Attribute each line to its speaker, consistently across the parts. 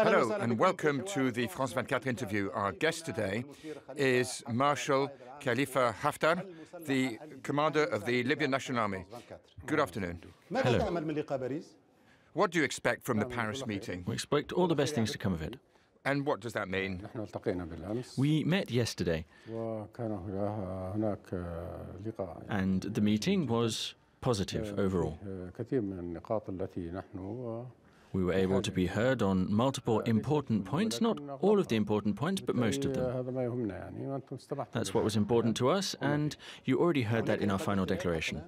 Speaker 1: Hello and welcome to the France 24 interview. Our guest today is Marshal Khalifa Haftar, the commander of the Libyan National Army. Good afternoon.
Speaker 2: Hello.
Speaker 1: What do you expect from the Paris meeting?
Speaker 2: We expect all the best things to come of it.
Speaker 1: And what does that mean?
Speaker 2: We met yesterday, and the meeting was positive overall. We were able to be heard on multiple important points, not all of the important points, but most of them. That's what was important to us, and you already heard that in our final declaration.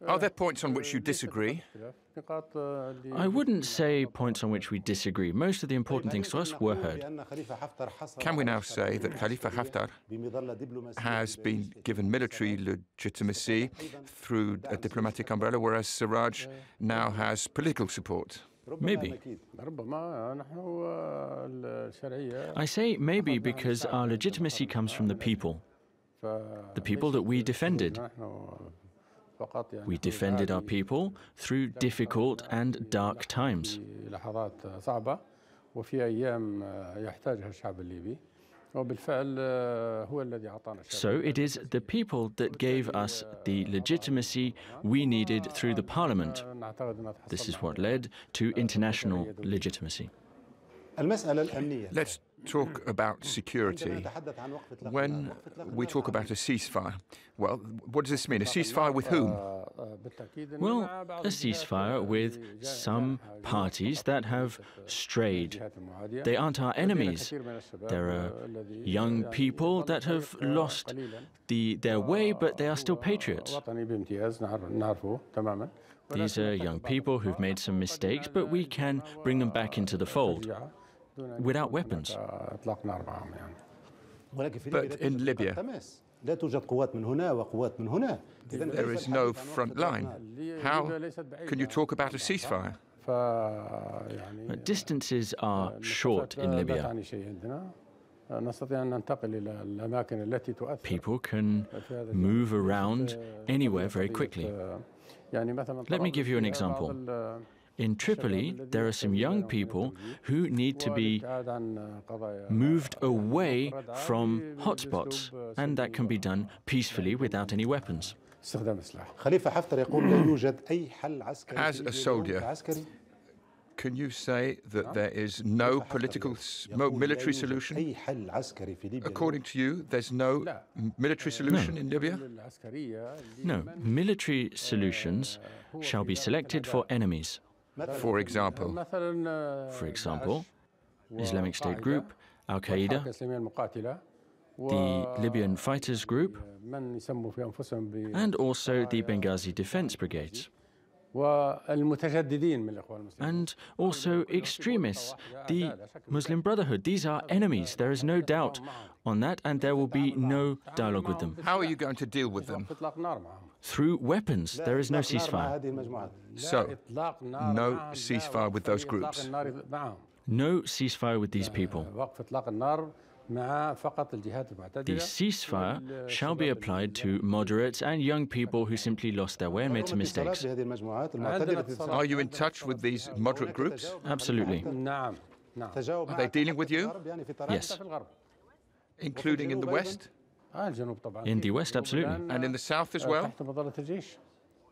Speaker 1: Are there points on which you disagree?
Speaker 2: I wouldn't say points on which we disagree. Most of the important things to us were heard.
Speaker 1: Can we now say that Khalifa Haftar has been given military legitimacy through a diplomatic umbrella, whereas Sarraj now has political support?
Speaker 2: Maybe. I say maybe because our legitimacy comes from the people that we defended. We defended our people through difficult and dark times. So it is the people that gave us the legitimacy we needed through the parliament. This is what led to international legitimacy.
Speaker 1: Let's talk about security. When we talk about a ceasefire, well, what does this mean? A ceasefire with whom?
Speaker 2: Well, a ceasefire with some parties that have strayed. They aren't our enemies. There are young people that have lost their way, but they are still patriots. These are young people who've made some mistakes, but we can bring them back into the fold without weapons.
Speaker 1: But in Libya, there is no front line. How can you talk about a ceasefire?
Speaker 2: Distances are short in Libya. People can move around anywhere very quickly. Let me give you an example. In Tripoli, there are some young people who need to be moved away from hotspots, and that can be done peacefully without any weapons.
Speaker 1: As a soldier, can you say that there is no military solution? According to you, there's no military solution in Libya?
Speaker 2: No, military solutions shall be selected for enemies.
Speaker 1: For example,
Speaker 2: Islamic State group, al-Qaeda, the Libyan fighters group, and also the Benghazi defense brigades. And also extremists, the Muslim Brotherhood. These are enemies. There is no doubt on that, and there will be no dialogue with them.
Speaker 1: How are you going to deal with them?
Speaker 2: Through weapons. There is no ceasefire.
Speaker 1: So, no ceasefire with those groups?
Speaker 2: No ceasefire with these people. The ceasefire shall be applied to moderates and young people who simply lost their way and made some mistakes.
Speaker 1: Are you in touch with these moderate groups?
Speaker 2: Absolutely.
Speaker 1: Are they dealing with you?
Speaker 2: Yes.
Speaker 1: Including in the West?
Speaker 2: In the West, absolutely.
Speaker 1: And in the South as well?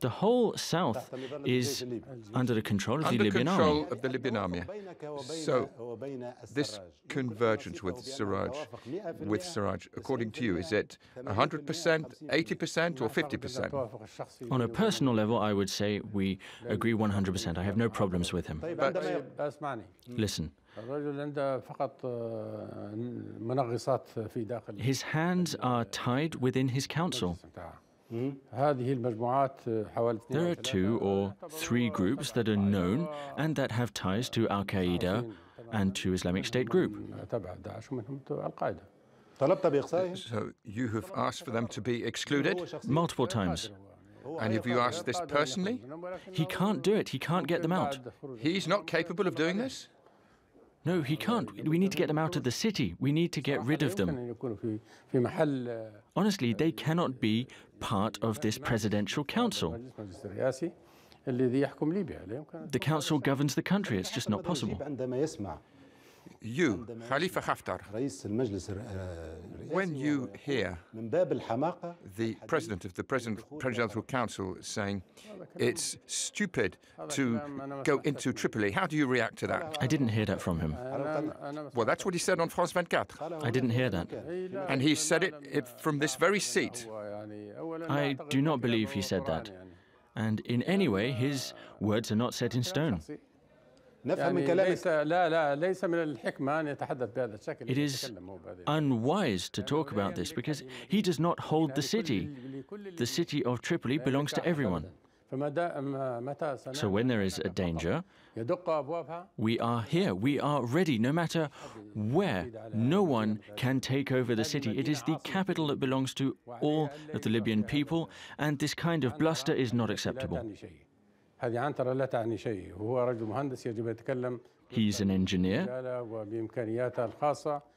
Speaker 2: The whole South is under the control of the Libyan army.
Speaker 1: Under control of the Libyan army. So, this convergence with Sarraj, according to you, is it 100%, 80% or 50%?
Speaker 2: On a personal level, I would say we agree 100%. I have no problems with him.
Speaker 1: But
Speaker 2: listen. His hands are tied within his council. There are 2 or 3 groups that are known and that have ties to al-Qaeda and to Islamic State group.
Speaker 1: So you have asked for them to be excluded?
Speaker 2: Multiple times.
Speaker 1: And have you asked this personally?
Speaker 2: He can't do it. He can't get them out.
Speaker 1: He's not capable of doing this?
Speaker 2: No, he can't. We need to get them out of the city. We need to get rid of them. Honestly, they cannot be part of this presidential council. The council governs the country. It's just not possible.
Speaker 1: You, Khalifa Haftar, when you hear the President of the Presidential Council saying it's stupid to go into Tripoli, how do you react to that?
Speaker 2: I didn't hear that from him.
Speaker 1: Well, that's what he said on France 24.
Speaker 2: I didn't hear that.
Speaker 1: And he said it from this very seat.
Speaker 2: I do not believe he said that. And in any way, his words are not set in stone. It is unwise to talk about this because he does not hold the city. The city of Tripoli belongs to everyone. So when there is a danger, we are here, we are ready, no matter where. No one can take over the city. It is the capital that belongs to all of the Libyan people, and this kind of bluster is not acceptable. He's an engineer,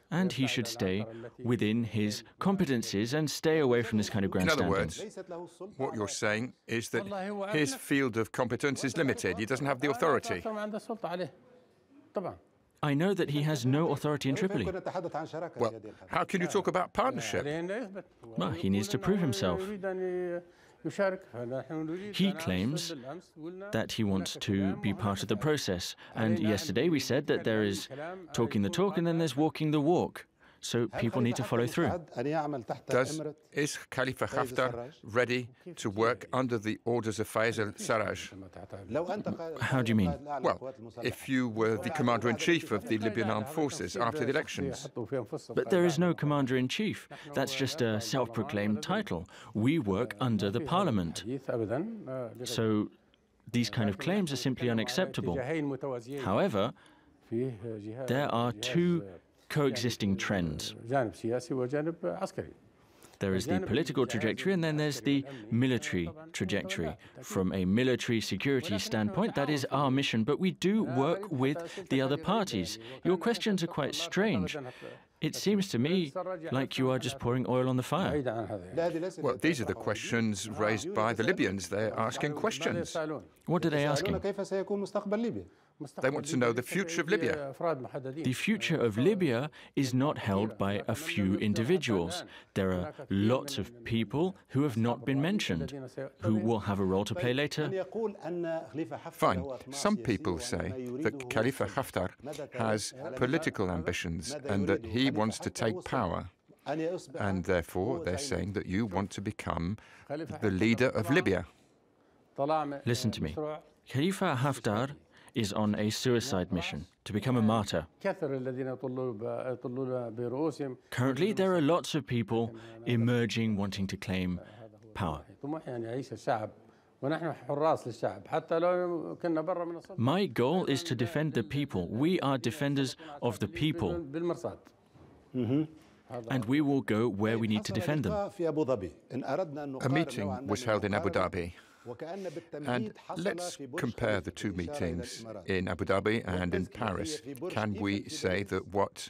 Speaker 2: and he should stay within his competencies and stay away from this kind of grandstanding.
Speaker 1: In other words, what you're saying is that his field of competence is limited. He doesn't have the authority.
Speaker 2: I know that he has no authority in Tripoli.
Speaker 1: Well, how can you talk about partnership?
Speaker 2: Well, he needs to prove himself. He claims that he wants to be part of the process. And yesterday we said that there is talking the talk and then there's walking the walk. So people need to follow through.
Speaker 1: Is Khalifa Haftar ready to work under the orders of Fayez al-Sarraj?
Speaker 2: How do you mean?
Speaker 1: Well, if you were the commander-in-chief of the Libyan armed forces after the elections.
Speaker 2: But there is no commander-in-chief. That's just a self-proclaimed title. We work under the parliament. So these kind of claims are simply unacceptable. However, there are two coexisting trends. There is the political trajectory and then there's the military trajectory. From a military security standpoint, that is our mission, but we do work with the other parties. Your questions are quite strange. It seems to me like you are just pouring oil on the fire.
Speaker 1: Well, these are the questions raised by the Libyans. They're asking questions.
Speaker 2: What are they asking?
Speaker 1: They want to know the future of Libya.
Speaker 2: The future of Libya is not held by a few individuals. There are lots of people who have not been mentioned, who will have a role to play later.
Speaker 1: Fine. Some people say that Khalifa Haftar has political ambitions and that he wants to take power. And therefore, they're saying that you want to become the leader of Libya.
Speaker 2: Listen to me. Khalifa Haftar is on a suicide mission to become a martyr. Currently, there are lots of people emerging wanting to claim power. My goal is to defend the people. We are defenders of the people. And we will go where we need to defend them.
Speaker 1: A meeting was held in Abu Dhabi. And let's compare the two meetings in Abu Dhabi and in Paris. Can we say that what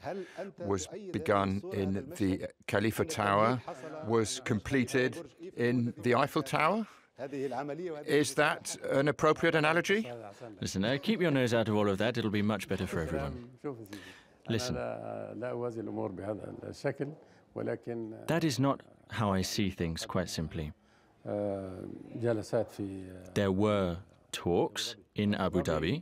Speaker 1: was begun in the Khalifa Tower was completed in the Eiffel Tower? Is that an appropriate analogy?
Speaker 2: Listen, keep your nose out of all of that. It'll be much better for everyone. Listen, that is not how I see things, quite simply. There were talks in Abu Dhabi,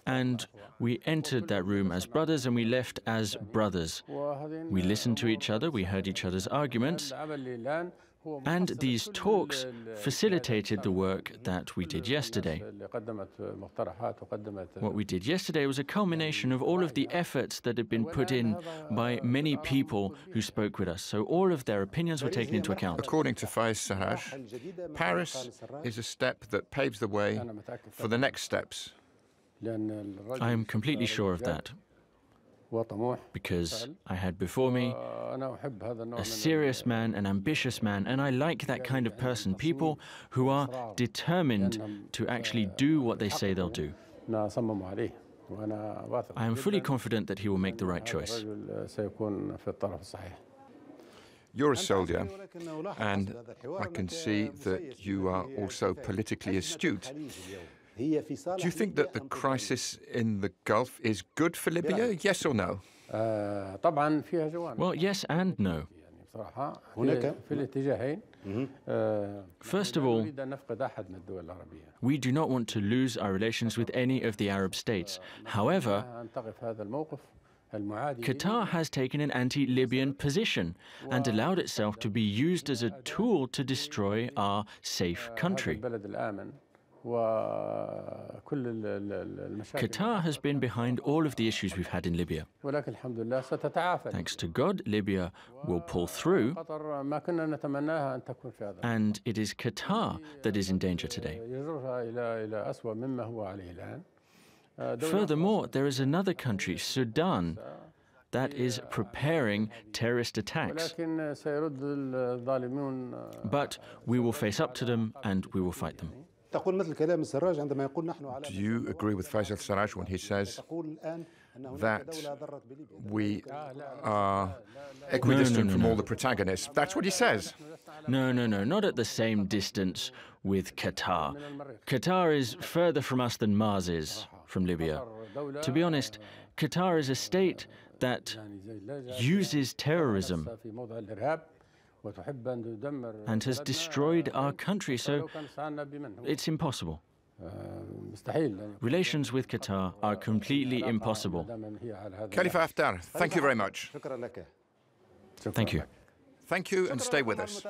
Speaker 2: and we entered that room as brothers and we left as brothers. We listened to each other, we heard each other's arguments, and these talks facilitated the work that we did yesterday. What we did yesterday was a culmination of all of the efforts that had been put in by many people who spoke with us. So all of their opinions were taken into account.
Speaker 1: According to Fayez Sarraj, Paris is a step that paves the way for the next steps.
Speaker 2: I am completely sure of that, because I had before me a serious man, an ambitious man, and I like that kind of person, people who are determined to actually do what they say they'll do. I am fully confident that he will make the right choice.
Speaker 1: You're a soldier, and I can see that you are also politically astute. Do you think that the crisis in the Gulf is good for Libya? Yes or no?
Speaker 2: Well, yes and no. First of all, we do not want to lose our relations with any of the Arab states. However, Qatar has taken an anti-Libyan position and allowed itself to be used as a tool to destroy our safe country. Qatar has been behind all of the issues we've had in Libya. Thanks to God, Libya will pull through, and it is Qatar that is in danger today. Furthermore, there is another country, Sudan, that is preparing terrorist attacks. But we will face up to them and we will fight them.
Speaker 1: Do you agree with Fayez al-Sarraj when he says that we are equidistant from all the protagonists? That's what he says.
Speaker 2: No, not at the same distance with Qatar. Qatar is further from us than Mars is from Libya. To be honest, Qatar is a state that uses terrorism and has destroyed our country, so it's impossible. Relations with Qatar are completely impossible.
Speaker 1: Khalifa Haftar, thank you very much.
Speaker 2: Thank you.
Speaker 1: Thank you, and stay with us.